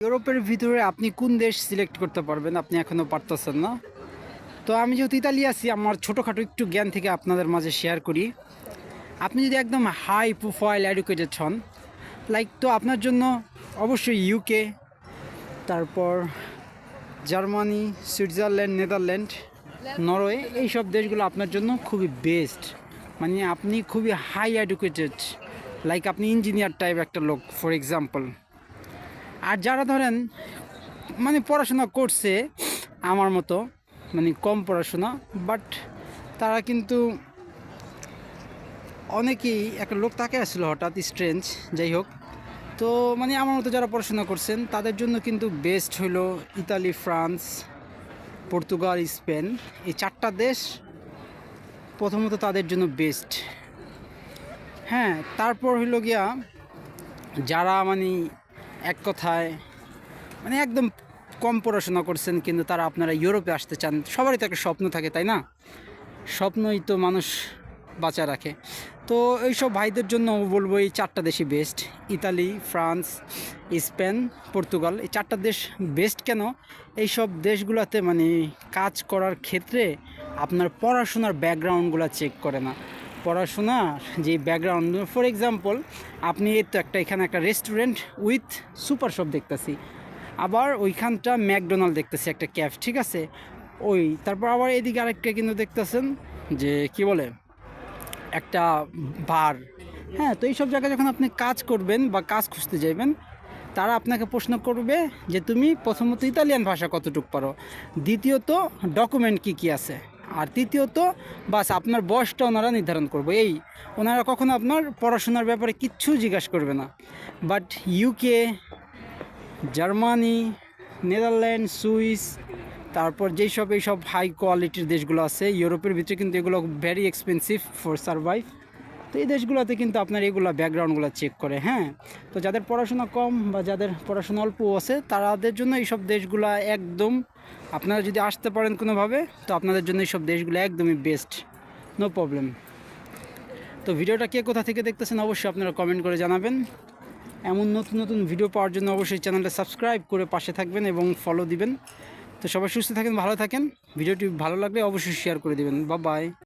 ইউরোপের ভিতরে আপনি কোন দেশ সিলেক্ট করতে পারবেন? আপনি এখনও পারতেছেন না। তো আমি যেহেতু ইতালি আছি, আমার ছোটোখাটো একটু জ্ঞান থেকে আপনাদের মাঝে শেয়ার করি। আপনি যদি একদম হাই প্রোফাইল এডুকেটেড হন, তো আপনার জন্য অবশ্যই ইউকে, তারপর জার্মানি, সুইজারল্যান্ড, নেদারল্যান্ড, নরওয়ে, এইসব দেশগুলো আপনার জন্য খুবই বেস্ট। মানে আপনি খুবই হাই এডুকেটেড, আপনি ইঞ্জিনিয়ার টাইপ একটা লোক ফর এক্সাম্পল। আর যারা ধরেন পড়াশোনা করছে আমার মতো, কম পড়াশোনা, বাট তারা কিন্তু অনেকেই একটা লোক তাকে আসলো হঠাৎ স্ট্রেঞ্জ, যাই হোক। তো আমার মতো যারা পড়াশোনা করছেন তাদের জন্য কিন্তু বেস্ট হইলো ইতালি, ফ্রান্স, পর্তুগাল, স্পেন, এই চারটা দেশ প্রথমত তাদের জন্য বেস্ট। হ্যাঁ, তারপর হইল গিয়া যারা এক কথায় একদম কম পড়াশোনা করছেন কিন্তু তারা আপনারা ইউরোপে আসতে চান, সবারই তো একটা স্বপ্ন থাকে, তাই না? স্বপ্নই তো মানুষ বাঁচা রাখে। তো এইসব ভাইদের জন্য বলবো এই চারটা দেশই best: Italy, France, Spain, Portugal. এই চারটা দেশ বেস্ট কেন? এইসব দেশগুলোতে কাজ করার ক্ষেত্রে আপনার পড়াশোনার ব্যাকগ্রাউন্ডগুলো চেক করে না। পড়াশোনার যে ব্যাকগ্রাউন্ড, ফর এক্সাম্পল আপনি এই তো এখানে একটা রেস্টুরেন্ট উইথ সুপার শপ দেখতেছি, আবার ওইখানটা ম্যাকডোনাল্ড দেখতেছি, একটা ক্যাফ, ঠিক আছে? তারপর আবার এদিকে আরেকটা কিন্তু দেখতেছেন যে কি বলে, একটা বার। হ্যাঁ, তো এইসব জায়গায় যখন আপনি কাজ করবেন বা কাজ খুঁজতে যাইবেন, তারা আপনাকে প্রশ্ন করবে যে তুমি প্রথমত ইতালিয়ান ভাষা কতটুকু পারো, দ্বিতীয়ত ডকুমেন্ট কী কী আছে, আর তৃতীয়ত বাস আপনার বয়সটা ওনারা নির্ধারণ করবে। ওনারা কখনো আপনার পড়াশোনার ব্যাপারে কিচ্ছু জিজ্ঞাসা করবে না। But UK, Germany, Netherland, Swiss, তারপর এইসব হাই কোয়ালিটির দেশগুলো আছে ইউরোপের ভিতরে, কিন্তু এগুলো ভেরি এক্সপেন্সিভ ফর সার্ভাইভ। তো এই দেশগুলোতে কিন্তু আপনার এগুলো ব্যাকগ্রাউন্ডগুলো চেক করে। হ্যাঁ, তো যাদের পড়াশোনা কম বা যাদের পড়াশোনা অল্প আছে তাদের জন্য এইসব দেশগুলো একদম, আপনারা যদি আসতে পারেন কোনোভাবে, তো আপনাদের জন্য এইসব দেশগুলো একদমই বেস্ট, নো প্রবলেম। তো ভিডিওটা কে কোথা থেকে দেখতেছেন অবশ্যই আপনারা কমেন্ট করে জানাবেন। এমন নতুন নতুন ভিডিও পাওয়ার জন্য অবশ্যই চ্যানেলটা সাবস্ক্রাইব করে পাশে থাকবেন এবং ফলো দিবেন। তো সবাই সুস্থ থাকেন, ভালো থাকেন। ভিডিওটি ভালো লাগলে অবশ্যই শেয়ার করে দিবেন। Bye bye.